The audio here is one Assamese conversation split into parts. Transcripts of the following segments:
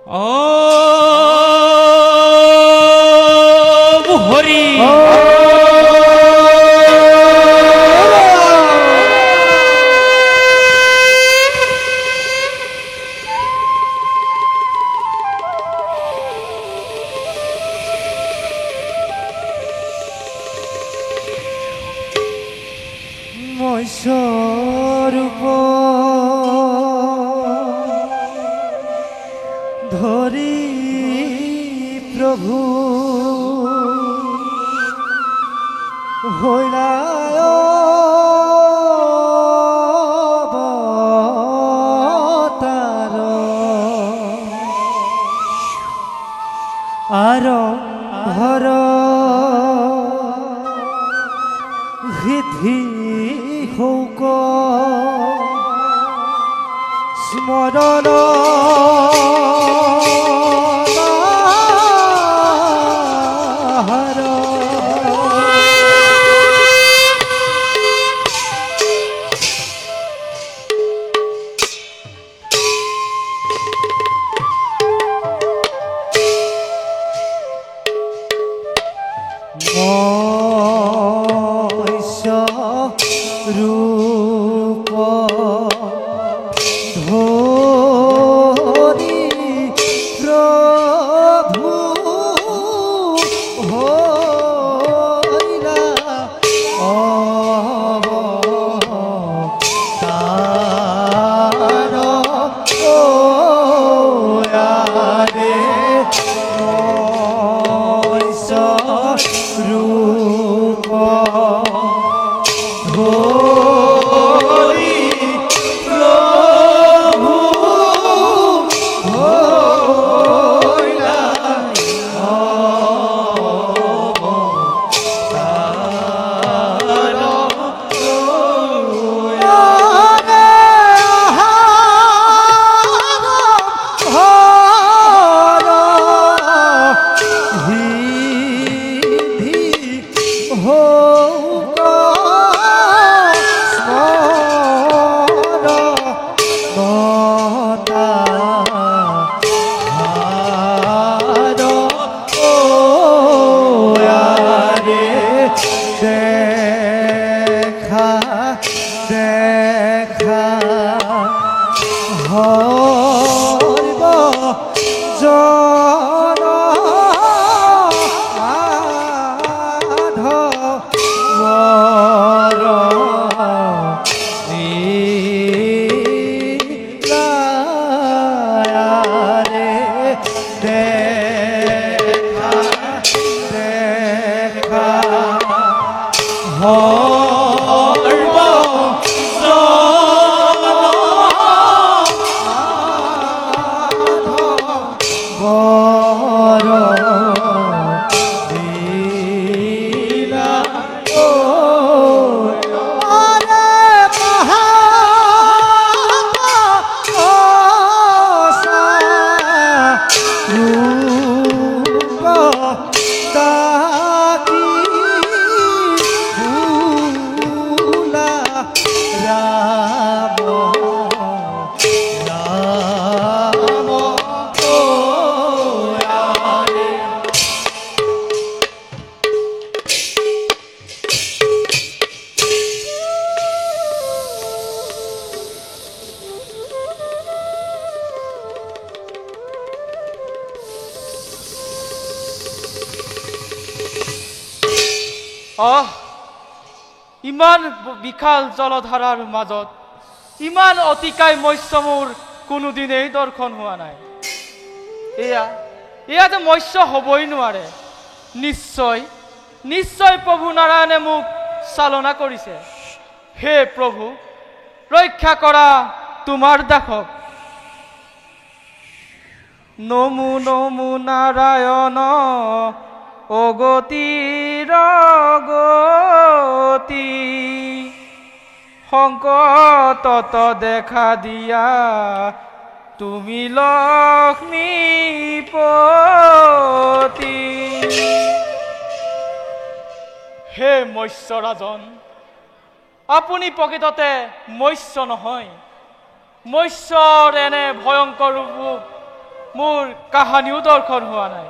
ওম হরি মৈশ্বরূপ ধরি প্রভু হইলায় অবতার আরম্ভর হৃদি হৌক স্মরণ রূপ ধরি প্রভু হইলা অবতার ওয়ারে রূপ ধরি প্রভু হইলা অবতার দেখা দেখা হইব জন আধর লীলারে দেখা দেখা হইব বড় লীলা ও আরে মহাসা রূপ তাকি ভুলা রাম রাম ও আরে ইমান বিশাল জলধাৰাৰ মাজত ইমান অতিকায় মৎস্য মোৰ কোনোদিনেই দৰ্শন হোৱা নাই। এয়া যে মৎস্য হ'বই নোৱাৰে। নিশ্চয় নিশ্চয় প্ৰভু নাৰায়ণে মোক চালনা কৰিছে। হে প্ৰভু, ৰক্ষা কৰা তোমাৰ দাসক। নমো নমো নাৰায়ণ অগতিৰ গতি, সংকটত দেখা দিয়া তুমি লক্ষ্মীপতি। হে মৎস্যৰাজন, আপুনি প্ৰকৃততে মৎস্য নহয়। মৎস্যৰ এনে ভয়ংকৰ ৰূপ মোৰ কাহানিও দৰ্শন হোৱা নাই।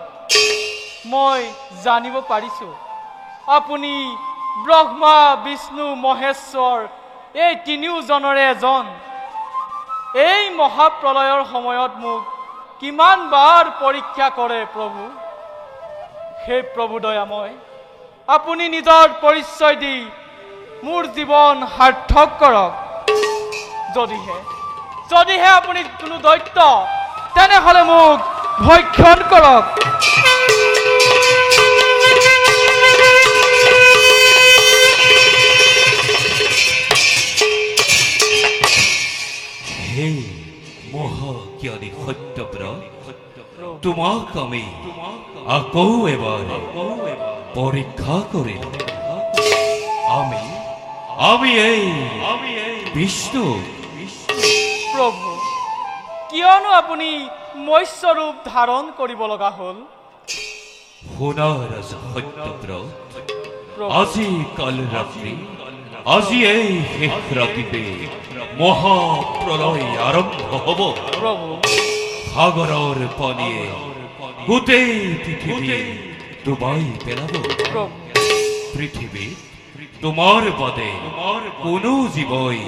মই জানিব পাৰিছোঁ আপুনি ব্ৰহ্মা বিষ্ণু মহেশ্বৰ এই তিনিওজনৰে এজন। এই মহাপ্ৰলয়ৰ সময়ত মোক কিমান বাৰ পৰীক্ষা কৰে প্ৰভু। হে প্ৰভু দয়াময়, আপুনি নিজৰ পৰিচয় দি মোৰ জীৱন সাৰ্থক কৰক। যদিহে আপুনি কোনো দৈত্য, তেনেহলে মোক ভক্ষণ কৰক। হে মহাজ্ঞানী সত্যব্ৰত, তোমাক আমি আকৌ এবাৰ পৰীক্ষা কৰিম। আমি এই বিষ্ণু। প্ৰভু, কিয়নো আপুনি মৎস্য ৰূপ ধাৰণ কৰিব লগা হ'ল? শুনা ৰাজা সত্যব্ৰত, আজি কাল ৰাত্ৰি, আজি এই শেষ ৰাতিতে মহাপ্ৰলয় আৰম্ভ হ'ব। প্ৰভু, সাগৰৰ পানীয়ে গোটেই পৃথিৱী ডুবাই পেলাব। প্ৰভু, পৃথিৱীত তোমাৰ বাদে কোনো জীৱই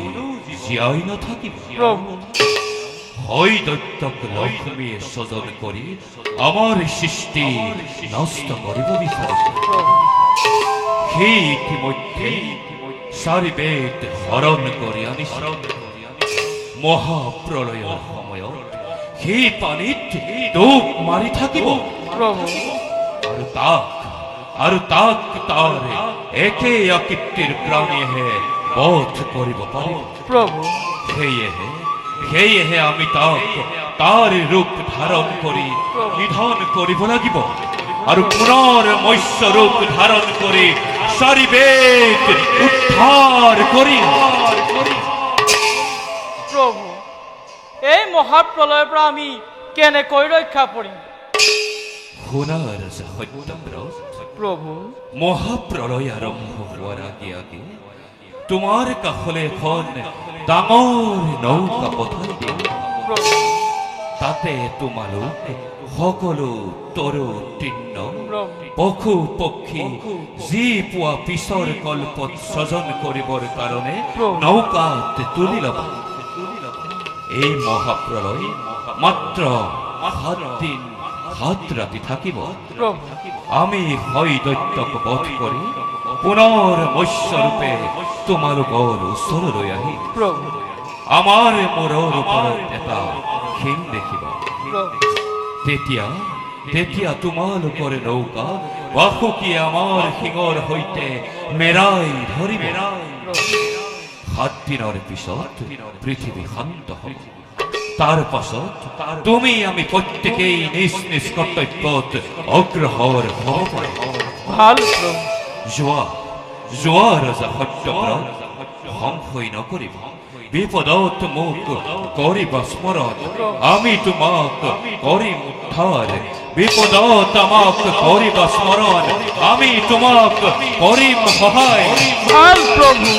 জীয়াই নাথাকিব। প্ৰভু, হয় দৈত্যক লক্ষ্মীয়ে স্বজন কৰি আমাৰ সৃষ্টি নষ্ট কৰিব বিচাৰিছে। সেই ইতিমধ্যে চাৰি বেদ হৰণ কৰি আনিছে। মহাপ্ৰলয়ৰ সময়ত সেই পানীত ডুব মাৰি থাকিব। প্ৰভু, আৰু তাক তাৰ একে আকৃতিৰ প্ৰাণীয়েহে বধ কৰিব পাৰিব। প্ৰভু, সেয়েহে আমি তাক তাৰ ৰূপ ধাৰণ কৰি নিধন কৰিব লাগিব আৰু পুনৰ মৎস্য ৰূপ ধাৰণ কৰি চাৰি বেদ উদ্ধাৰ কৰিম। প্ৰভু, এই মহাপ্ৰলয়ৰ পৰা আমি কেনেকৈ ৰক্ষা পৰিম? শুনাৰ সত্যব্ৰত, প্ৰভু, মহাপ্ৰলয় আৰম্ভ হোৱাৰ আগে আগে তোমাৰ কাষলৈ এখন ডাঙৰ নৌকা পঠাই দিম। প্ৰভু, তাতে তোমালোক সকলো তৰু তৃণ প্ৰভু, পশু পক্ষী যি পোৱা পিছৰ কল্পত স্বজন কৰিবৰ কাৰণে নৌকাত তুলি ল'বা। এই মহাপ্ৰলয় মাত্ৰ 7 দিন 7 ৰাতি থাকিব। প্ৰভু, আমি হয় দৈত্যক বধ কৰি পুনৰ মৎস্য ৰূপে তোমালোকৰ ওচৰলৈ আহি প্ৰভু, আমাৰ মূৰৰ ওপৰত এটা শিং দেখিব। প্ৰভু, তেতিয়া তোমালোকৰ নৌকা বাসুকীয়ে আমাৰ শিঙৰ সৈতে মেৰাই ধৰিব। 7 দিনৰ পিছত পৃথিৱী শান্ত হ'ব। তাৰ পাছত তুমি আমি প্ৰত্যেকেই নিজ নিজ কৰ্তব্যত অগ্ৰসৰ হ'ব পাৰে। ভাল প্ৰভু। যোৱা ৰজা সত্যব্ৰত, সংশয় নকৰিবা। বিপদত মোক কৰিবা স্মৰণ, আমি তোমাক কৰিম উদ্ধাৰ। বিপদত আমাক কৰিবা স্মৰণ, আমি তোমাক কৰিম সহায়। ভাল প্ৰভু।